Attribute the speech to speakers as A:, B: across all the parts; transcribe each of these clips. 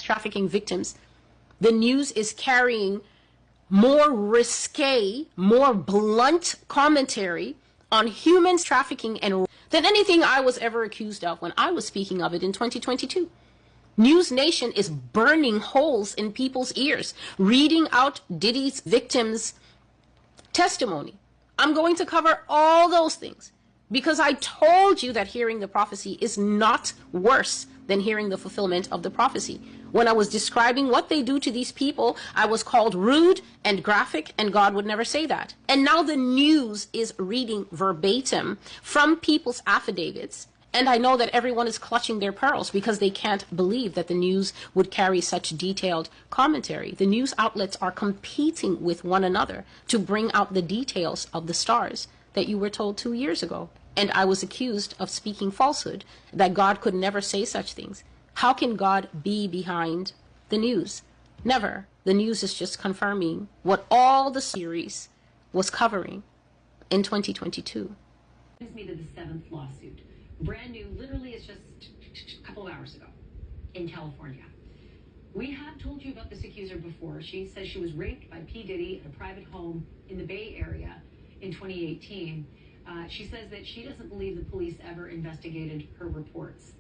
A: trafficking victims, the news is carrying more risque, more blunt commentary on human trafficking and than anything I was ever accused of when I was speaking of it in 2022. News Nation is burning holes in people's ears, reading out Diddy's victims' testimony. I'm going to cover all those things because I told you that hearing the prophecy is not worse than hearing the fulfillment of the prophecy. When I was describing what they do to these people, I was called rude and graphic, and God would never say that. And now the news is reading verbatim from people's affidavits, and I know that everyone is clutching their pearls because they can't believe that the news would carry such detailed commentary. The news outlets are competing with one another to bring out the details of the stars that you were told 2 years ago. And I was accused of speaking falsehood, that God could never say such things. How can God be behind the news? Never. The news is just confirming what all the series was covering in 2022.
B: Brings me to the 7th lawsuit. Brand new, literally it's just a couple of hours ago in California. We have told you about this accuser before. She says she was raped by P. Diddy at a private home in the Bay Area in 2018. She says that she doesn't believe the police ever investigated her reports.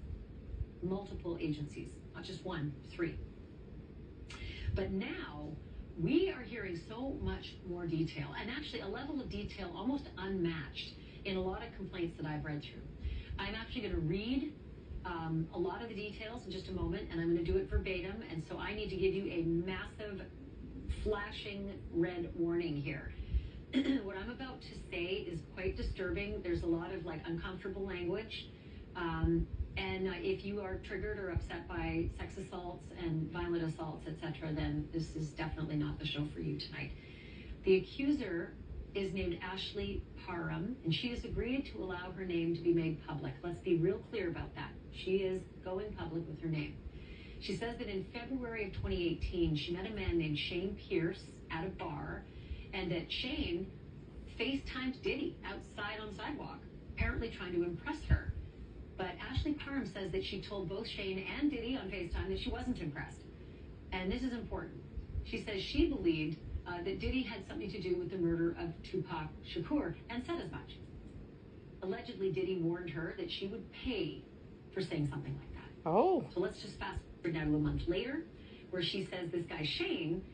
B: Multiple agencies, not just one, 3. But now we are hearing so much more detail, and actually a level of detail almost unmatched in a lot of complaints that I've read through. I'm actually going to read a lot of the details in just a moment, and I'm going to do it verbatim, and so I need to give you a massive flashing red warning here. What I'm about to say is quite disturbing. There's a lot of uncomfortable language. And if you are triggered or upset by sex assaults and violent assaults, etc., then this is definitely not the show for you tonight. The accuser is named Ashley Parham, and she has agreed to allow her name to be made public. Let's be real clear about that. She is going public with her name. She says that in February of 2018, she met a man named Shane Pierce at a bar, and that Shane FaceTimed Diddy outside on the sidewalk, apparently trying to impress her. But Ashley Parham says that she told both Shane and Diddy on FaceTime that she wasn't impressed. And this is important. She says she believed that Diddy had something to do with the murder of Tupac Shakur and said as much. Allegedly, Diddy warned her that she would pay for saying something like that.
A: Oh.
B: So let's just fast forward now to a month later, where she says this guy Shane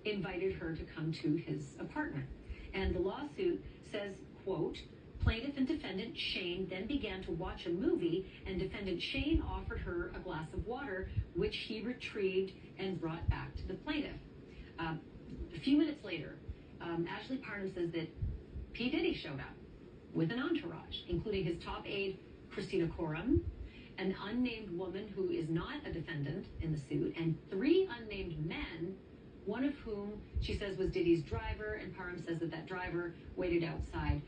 B: invited her to come to his apartment. And the lawsuit says, quote, plaintiff and defendant Shane then began to watch a movie, and defendant Shane offered her a glass of water, which he retrieved and brought back to the plaintiff. A few minutes later, Ashley Parham says that P. Diddy showed up with an entourage, including his top aide, Christina Coram, an unnamed woman who is not a defendant in the suit, and 3 unnamed men, one of whom she says was Diddy's driver, and Parham says that that driver waited outside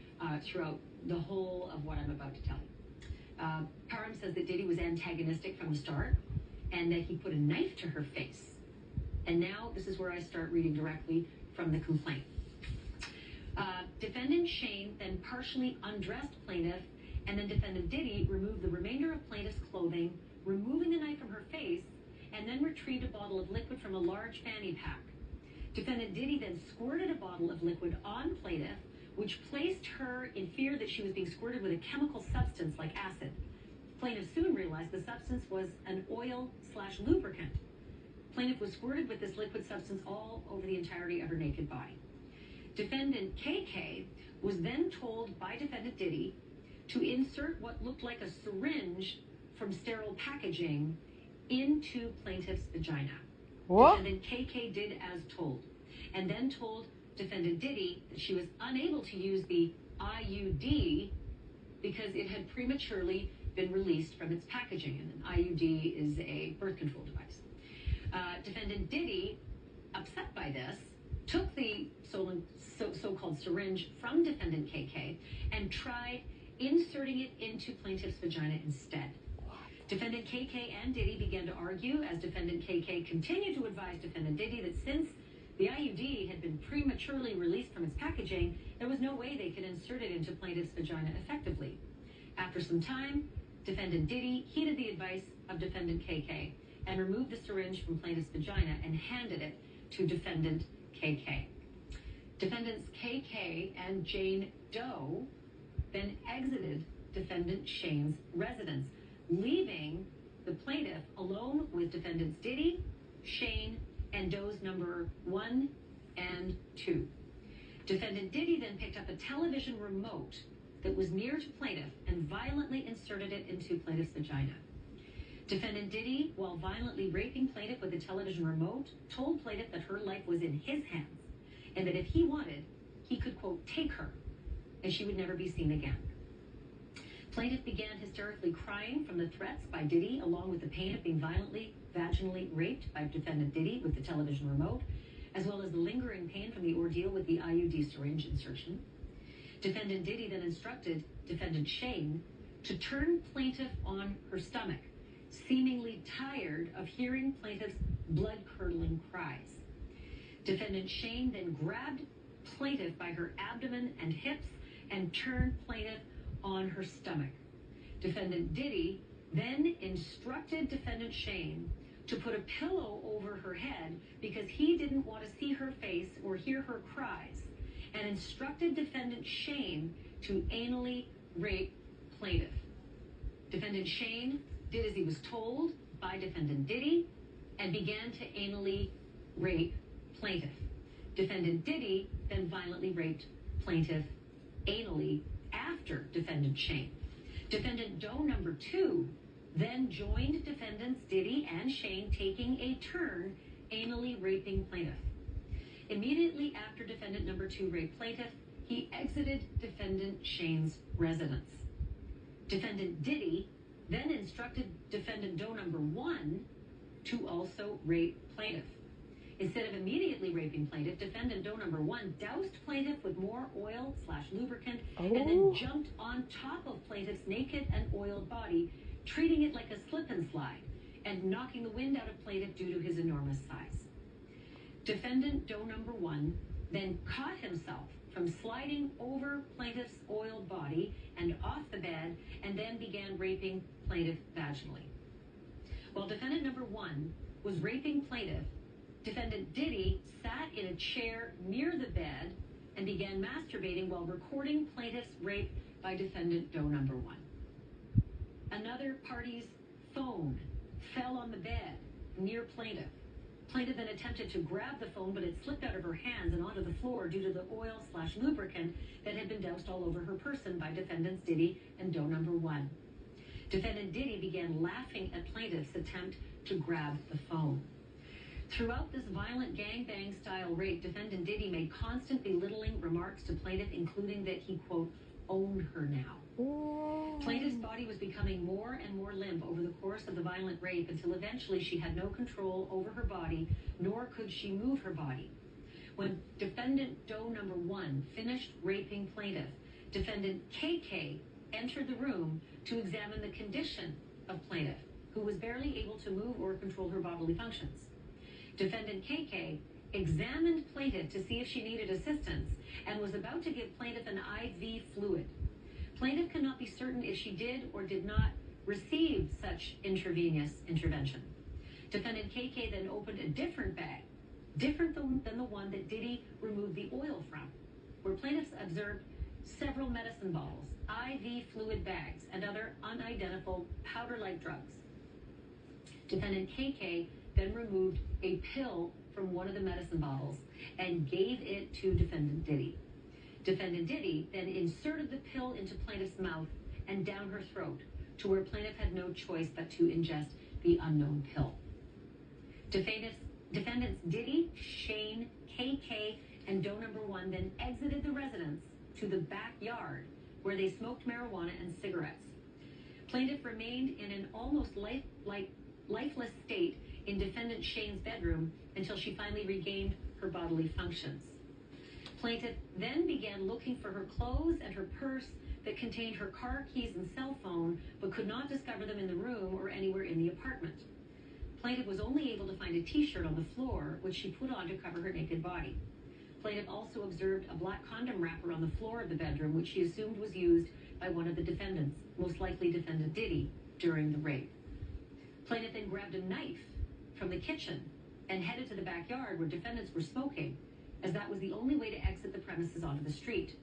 B: throughout the whole of what I'm about to tell you. Parham says that Diddy was antagonistic from the start, and that he put a knife to her face. And now this is where I start reading directly from the complaint. Defendant Shane then partially undressed plaintiff, and then defendant Diddy removed the remainder of plaintiff's clothing, removing the knife from her face, and then retrieved a bottle of liquid from a large fanny pack. Defendant Diddy then squirted a bottle of liquid on plaintiff, which placed her in fear that she was being squirted with a chemical substance like acid. Plaintiff soon realized the substance was an oil/lubricant. Plaintiff was squirted with this liquid substance all over the entirety of her naked body. Defendant KK was then told by defendant Diddy to insert what looked like a syringe from sterile packaging into plaintiff's vagina.
A: What?
B: Defendant KK did as told, and then told defendant Diddy that she was unable to use the IUD because it had prematurely been released from its packaging, and an IUD is a birth control device. Defendant Diddy, upset by this, took the so-called syringe from defendant KK and tried inserting it into plaintiff's vagina instead. Defendant KK and Diddy began to argue as defendant KK continued to advise defendant Diddy that since the IUD had been prematurely released from its packaging, there was no way they could insert it into plaintiff's vagina effectively. After some time, defendant Diddy heeded the advice of defendant KK and removed the syringe from plaintiff's vagina and handed it to defendant KK. Defendants KK and Jane Doe then exited defendant Shane's residence, leaving the plaintiff alone with defendants Diddy, Shane, and Doe's number 1 and 2. Defendant Diddy then picked up a television remote that was near to plaintiff and violently inserted it into plaintiff's vagina. Defendant Diddy, while violently raping plaintiff with the television remote, told plaintiff that her life was in his hands and that if he wanted, he could, quote, take her and she would never be seen again. Plaintiff began hysterically crying from the threats by Diddy, along with the pain of being violently, vaginally raped by defendant Diddy with the television remote, as well as the lingering pain from the ordeal with the IUD syringe insertion. Defendant Diddy then instructed defendant Shane to turn plaintiff on her stomach, seemingly tired of hearing plaintiff's blood-curdling cries. Defendant Shane then grabbed plaintiff by her abdomen and hips and turned plaintiff on her stomach. Defendant Diddy then instructed defendant Shane to put a pillow over her head because he didn't want to see her face or hear her cries, and instructed defendant Shane to anally rape plaintiff. Defendant Shane did as he was told by defendant Diddy and began to anally rape plaintiff. Defendant Diddy then violently raped plaintiff anally after defendant Shane. Defendant Doe number 2 then joined defendants Diddy and Shane, taking a turn anally raping plaintiff. Immediately after defendant number 2 raped plaintiff, he exited defendant Shane's residence. Defendant Diddy then instructed defendant Doe number 1 to also rape plaintiff. Instead of immediately raping plaintiff, defendant Doe number 1 doused plaintiff with more oil/lubricant and then jumped on top of plaintiff's naked and oiled body, treating it like a slip and slide and knocking the wind out of plaintiff due to his enormous size. Defendant Doe number 1 then caught himself from sliding over plaintiff's oiled body and off the bed, and then began raping plaintiff vaginally. While defendant number 1 was raping plaintiff, defendant Diddy sat in a chair near the bed and began masturbating while recording plaintiff's rape by defendant Doe number 1. Another party's phone fell on the bed near plaintiff. Plaintiff then attempted to grab the phone, but it slipped out of her hands and onto the floor due to the oil/lubricant that had been doused all over her person by defendants Diddy and Doe number 1. Defendant Diddy began laughing at plaintiff's attempt to grab the phone. Throughout this violent gangbang-style rape, defendant Diddy made constant belittling remarks to plaintiff, including that he, quote, owned her now. Plaintiff's body was becoming more and more limp over the course of the violent rape until eventually she had no control over her body, nor could she move her body. When defendant Doe number 1 finished raping plaintiff, defendant KK entered the room to examine the condition of plaintiff, who was barely able to move or control her bodily functions. Defendant KK examined plaintiff to see if she needed assistance and was about to give plaintiff an IV fluid. Plaintiff cannot be certain if she did or did not receive such intravenous intervention. Defendant KK then opened a different bag, different than the one that Diddy removed the oil from, where plaintiffs observed several medicine bottles, IV fluid bags, and other unidentified powder-like drugs. Defendant KK then removed a pill from one of the medicine bottles and gave it to defendant Diddy. Defendant Diddy then inserted the pill into plaintiff's mouth and down her throat, to where plaintiff had no choice but to ingest the unknown pill. Defendants Diddy, Shane, KK, and Doe number 1 then exited the residence to the backyard, where they smoked marijuana and cigarettes. Plaintiff remained in an almost lifeless state in defendant Shane's bedroom until she finally regained her bodily functions. Plaintiff then began looking for her clothes and her purse that contained her car keys and cell phone, but could not discover them in the room or anywhere in the apartment. Plaintiff was only able to find a t-shirt on the floor, which she put on to cover her naked body. Plaintiff also observed a black condom wrapper on the floor of the bedroom, which she assumed was used by one of the defendants, most likely defendant Diddy, during the rape. Plaintiff then grabbed a knife from the kitchen and headed to the backyard where defendants were smoking, as that was the only way to exit the premises onto the street.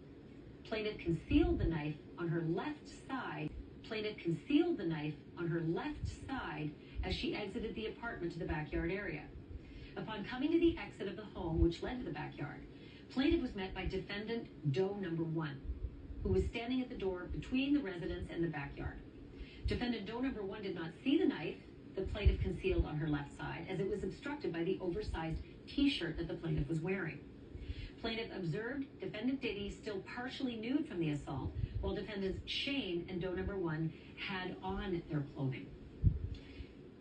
B: Plaintiff concealed the knife on her left side. Plaintiff concealed the knife on her left side as she exited the apartment to the backyard area. Upon coming to the exit of the home, which led to the backyard, plaintiff was met by defendant Doe number 1, who was standing at the door between the residence and the backyard. Defendant Doe number 1 did not see the knife the plaintiff concealed on her left side, as it was obstructed by the oversized t-shirt that the plaintiff was wearing. Plaintiff observed defendant Diddy still partially nude from the assault, while defendants Shane and Doe number 1 had on their clothing.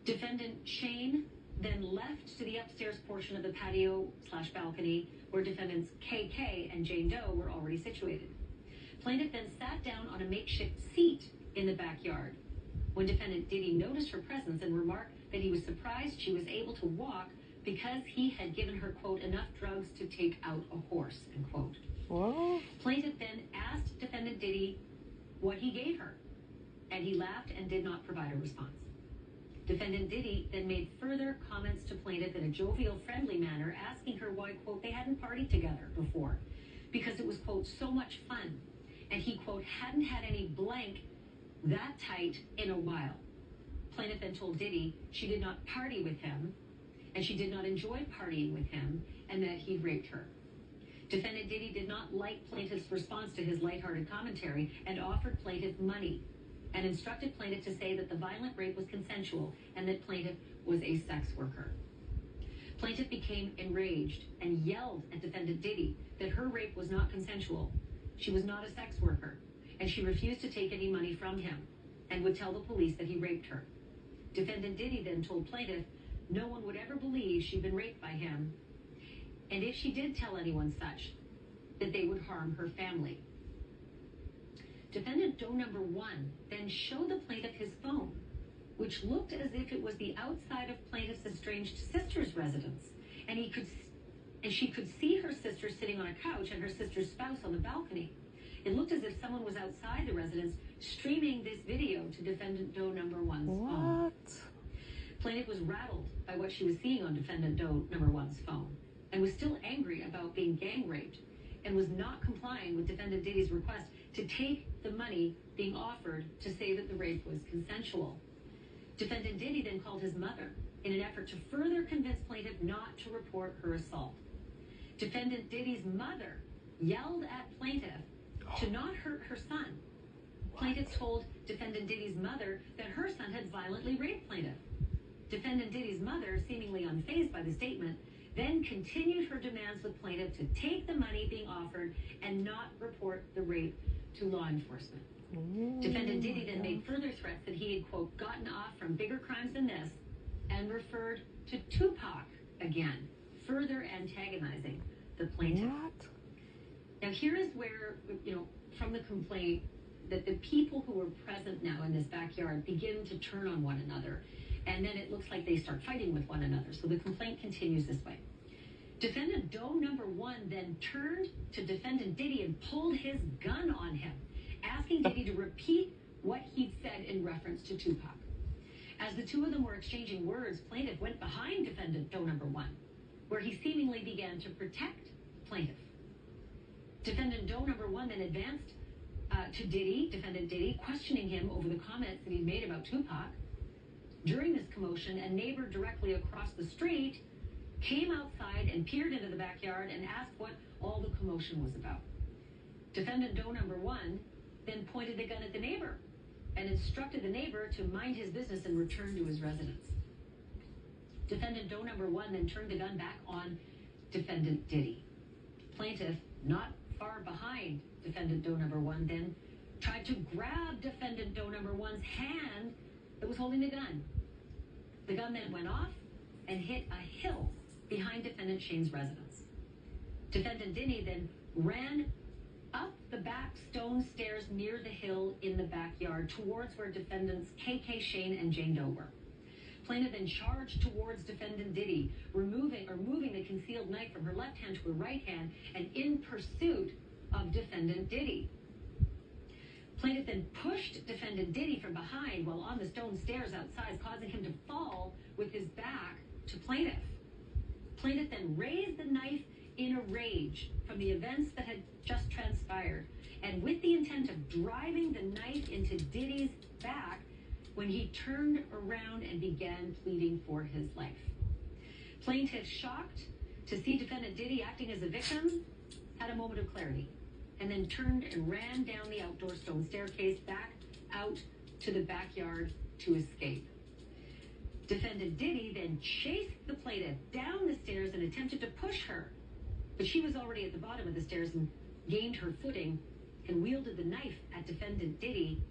B: Defendant Shane then left to the upstairs portion of the patio/balcony where defendants KK and Jane Doe were already situated. Plaintiff then sat down on a makeshift seat in the backyard when defendant Diddy noticed her presence and remarked that he was surprised she was able to walk because he had given her, quote, enough drugs to take out a horse, end quote. Whoa. Plaintiff then asked defendant Diddy what he gave her, and he laughed and did not provide a response. Defendant Diddy then made further comments to plaintiff in a jovial, friendly manner, asking her why, quote, they hadn't partied together before, because it was, quote, so much fun, and he, quote, hadn't had any blank that tight in a while. Plaintiff then told Diddy she did not party with him, and she did not enjoy partying with him, and that he'd raped her. Defendant Diddy did not like plaintiff's response to his lighthearted commentary and offered plaintiff money and instructed plaintiff to say that the violent rape was consensual and that plaintiff was a sex worker. Plaintiff became enraged and yelled at defendant Diddy that her rape was not consensual, she was not a sex worker, and she refused to take any money from him and would tell the police that he raped her. Defendant Diddy then told plaintiff no one would ever believe she'd been raped by him, and if she did tell anyone such, that they would harm her family. Defendant Doe number 1 then showed the plaintiff his phone, which looked as if it was the outside of plaintiff's estranged sister's residence, and she could see her sister sitting on a couch and her sister's spouse on the balcony. It looked as if someone was outside the residence streaming this video to defendant Doe number 1's phone. Plaintiff was rattled by what she was seeing on defendant Doe number 1's phone and was still angry about being gang raped and was not complying with defendant Diddy's request to take the money being offered to say that the rape was consensual. Defendant Diddy then called his mother in an effort to further convince plaintiff not to report her assault. Defendant Diddy's mother yelled at plaintiff to not hurt her son. Plaintiff told defendant Diddy's mother that her son had violently raped plaintiff. Defendant Diddy's mother, seemingly unfazed by the statement, then continued her demands with plaintiff to take the money being offered and not report the rape to law enforcement. Defendant Diddy then made further threats that he had, quote, gotten off from bigger crimes than this, and referred to Tupac again, further antagonizing the plaintiff. Now here is where, from the complaint, that the people who were present now in this backyard begin to turn on one another, and then it looks like they start fighting with one another. So the complaint continues this way. Defendant Doe number 1 then turned to defendant Diddy and pulled his gun on him, asking Diddy to repeat what he'd said in reference to Tupac. As the two of them were exchanging words, plaintiff went behind defendant Doe number 1, where he seemingly began to protect plaintiff. Defendant Doe number 1 then advanced to defendant Diddy, questioning him over the comments that he'd made about Tupac. During this commotion, a neighbor directly across the street came outside and peered into the backyard and asked what all the commotion was about. Defendant Doe number 1 then pointed the gun at the neighbor and instructed the neighbor to mind his business and return to his residence. Defendant Doe number 1 then turned the gun back on defendant Diddy. Plaintiff, not far behind defendant Doe number 1, then tried to grab defendant Doe number 1's hand that was holding the gun. The gun then went off and hit a hill behind defendant Shane's residence. Defendant Diddy then ran up the back stone stairs near the hill in the backyard towards where defendants KK, Shane, and Jane Doe were. Plaintiff then charged towards defendant Diddy, moving the concealed knife from her left hand to her right hand and in pursuit of defendant Diddy. Plaintiff then pushed defendant Diddy from behind while on the stone stairs outside, causing him to fall with his back to plaintiff. Plaintiff then raised the knife in a rage from the events that had just transpired, and with the intent of driving the knife into Diddy's back when he turned around and began pleading for his life. Plaintiff, shocked to see defendant Diddy acting as a victim, had a moment of clarity and then turned and ran down the outdoor stone staircase back out to the backyard to escape. Defendant Diddy then chased the plaintiff down the stairs and attempted to push her, but she was already at the bottom of the stairs and gained her footing and wielded the knife at defendant Diddy,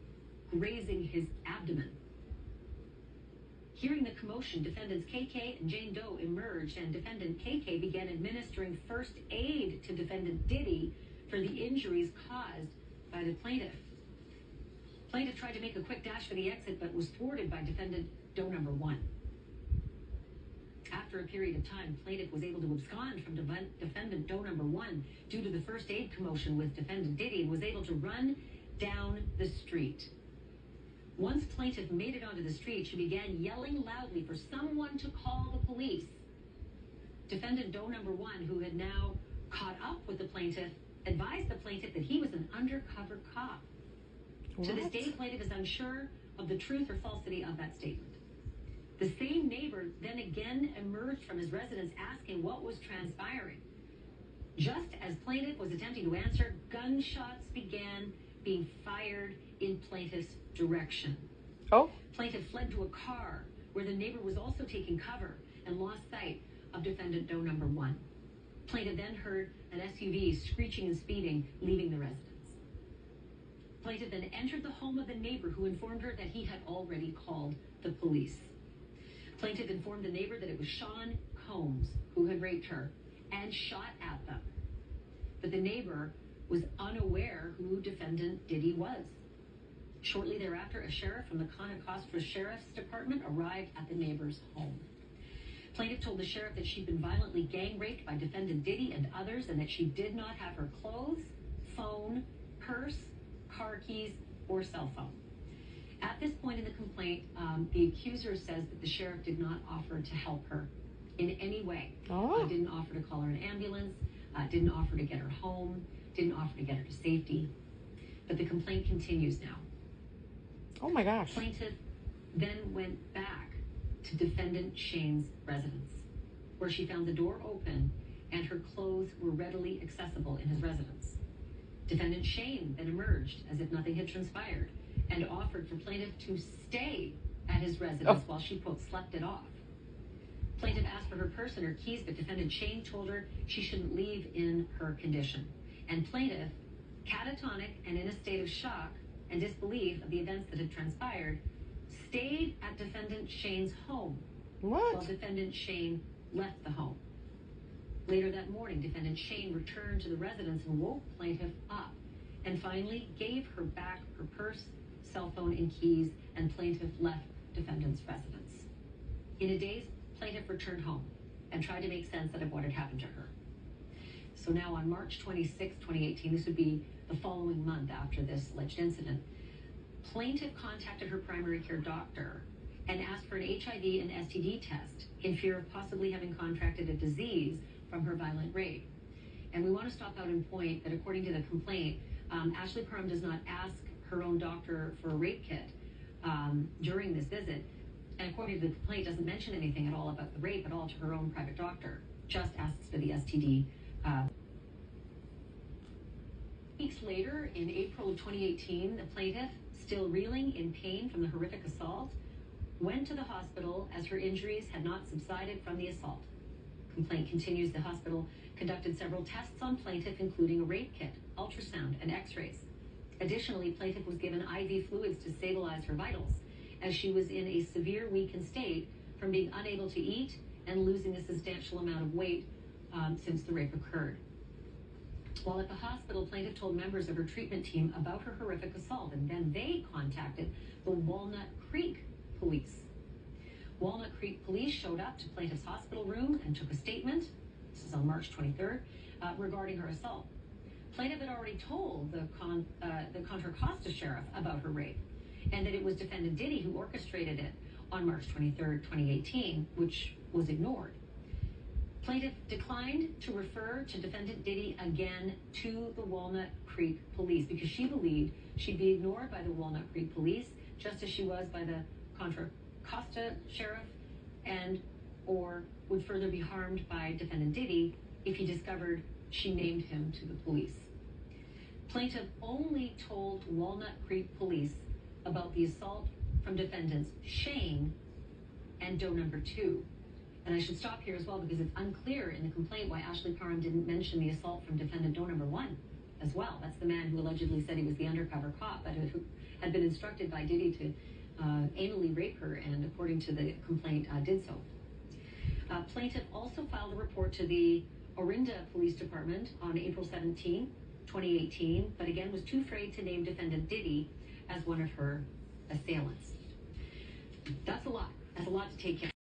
B: grazing his abdomen. Hearing the commotion, defendants KK and Jane Doe emerged, and defendant KK began administering first aid to defendant Diddy for the injuries caused by the plaintiff. Plaintiff tried to make a quick dash for the exit, but was thwarted by defendant Doe number 1. After a period of time, plaintiff was able to abscond from defendant Doe number 1 due to the first aid commotion with defendant Diddy, and was able to run down the street. Once plaintiff made it onto the street, she began yelling loudly for someone to call the police. Defendant Doe number 1, who had now caught up with the plaintiff, advised the plaintiff that he was an undercover cop.
A: What?
B: To this day, plaintiff is unsure of the truth or falsity of that statement. The same neighbor then again emerged from his residence asking what was transpiring. Just as plaintiff was attempting to answer, gunshots began being fired in plaintiff's direction.
A: Oh.
B: Plaintiff fled to a car where the neighbor was also taking cover and lost sight of defendant Doe number 1. Plaintiff then heard an SUV screeching and speeding, leaving the residence. Plaintiff then entered the home of the neighbor, who informed her that he had already called the police. Plaintiff informed the neighbor that it was Sean Combs who had raped her and shot at them. But the neighbor was unaware who defendant Diddy was. Shortly thereafter, a sheriff from the Conocostra Sheriff's Department arrived at the neighbor's home. Plaintiff told the sheriff that she'd been violently gang raped by defendant Diddy and others, and that she did not have her clothes, phone, purse, car keys, or cell phone. At this point in the complaint, the accuser says that the sheriff did not offer to help her in any way. Didn't offer to call her an ambulance, didn't offer to get her home, didn't offer to get her to safety. But the complaint continues now.
A: Oh my gosh.
B: Plaintiff then went back to defendant Shane's residence, where she found the door open and her clothes were readily accessible in his residence. Defendant Shane then emerged as if nothing had transpired and offered for plaintiff to stay at his residence while she, quote, slept it off. Plaintiff asked for her purse and her keys, but defendant Shane told her she shouldn't leave in her condition. And plaintiff, catatonic and in a state of shock and disbelief of the events that had transpired, stayed at defendant Shane's home while defendant Shane left the home. Later that morning, defendant Shane returned to the residence and woke plaintiff up, and finally gave her back her purse, cell phone, and keys, and plaintiff left defendant's residence. In a daze, plaintiff returned home and tried to make sense out of what had happened to her. So now on March 26, 2018, this would be the following month after this alleged incident, plaintiff contacted her primary care doctor and asked for an HIV and STD test in fear of possibly having contracted a disease from her violent rape. And we want to stop out and point that according to the complaint, Ashley Parham does not ask her own doctor for a rape kit during this visit. And according to the complaint, doesn't mention anything at all about the rape at all to her own private doctor, just asks for the STD. Weeks later, in April of 2018, the plaintiff, still reeling in pain from the horrific assault, went to the hospital as her injuries had not subsided from the assault. Complaint continues. The hospital conducted several tests on plaintiff, including a rape kit, ultrasound, and x-rays. Additionally, plaintiff was given IV fluids to stabilize her vitals, as she was in a severe weakened state from being unable to eat and losing a substantial amount of weight since the rape occurred. While at the hospital, plaintiff told members of her treatment team about her horrific assault, and then they contacted the Walnut Creek police. Walnut Creek police showed up to plaintiff's hospital room and took a statement, this is on March 23rd, regarding her assault. Plaintiff had already told the Contra Costa sheriff about her rape, and that it was defendant Diddy who orchestrated it on March 23rd, 2018, which was ignored. Plaintiff declined to refer to defendant Diddy again to the Walnut Creek Police because she believed she'd be ignored by the Walnut Creek Police, just as she was by the Contra Costa Sheriff, and or would further be harmed by defendant Diddy if he discovered she named him to the police. Plaintiff only told Walnut Creek Police about the assault from defendants Shane and Doe number 2. And I should stop here as well because it's unclear in the complaint why Ashley Parham didn't mention the assault from defendant Doe number 1 as well. That's the man who allegedly said he was the undercover cop, but who had been instructed by Diddy to anally rape her, and according to the complaint, did so. Plaintiff also filed a report to the Orinda Police Department on April 17, 2018, but again was too afraid to name defendant Diddy as one of her assailants. That's a lot. That's a lot to take care of.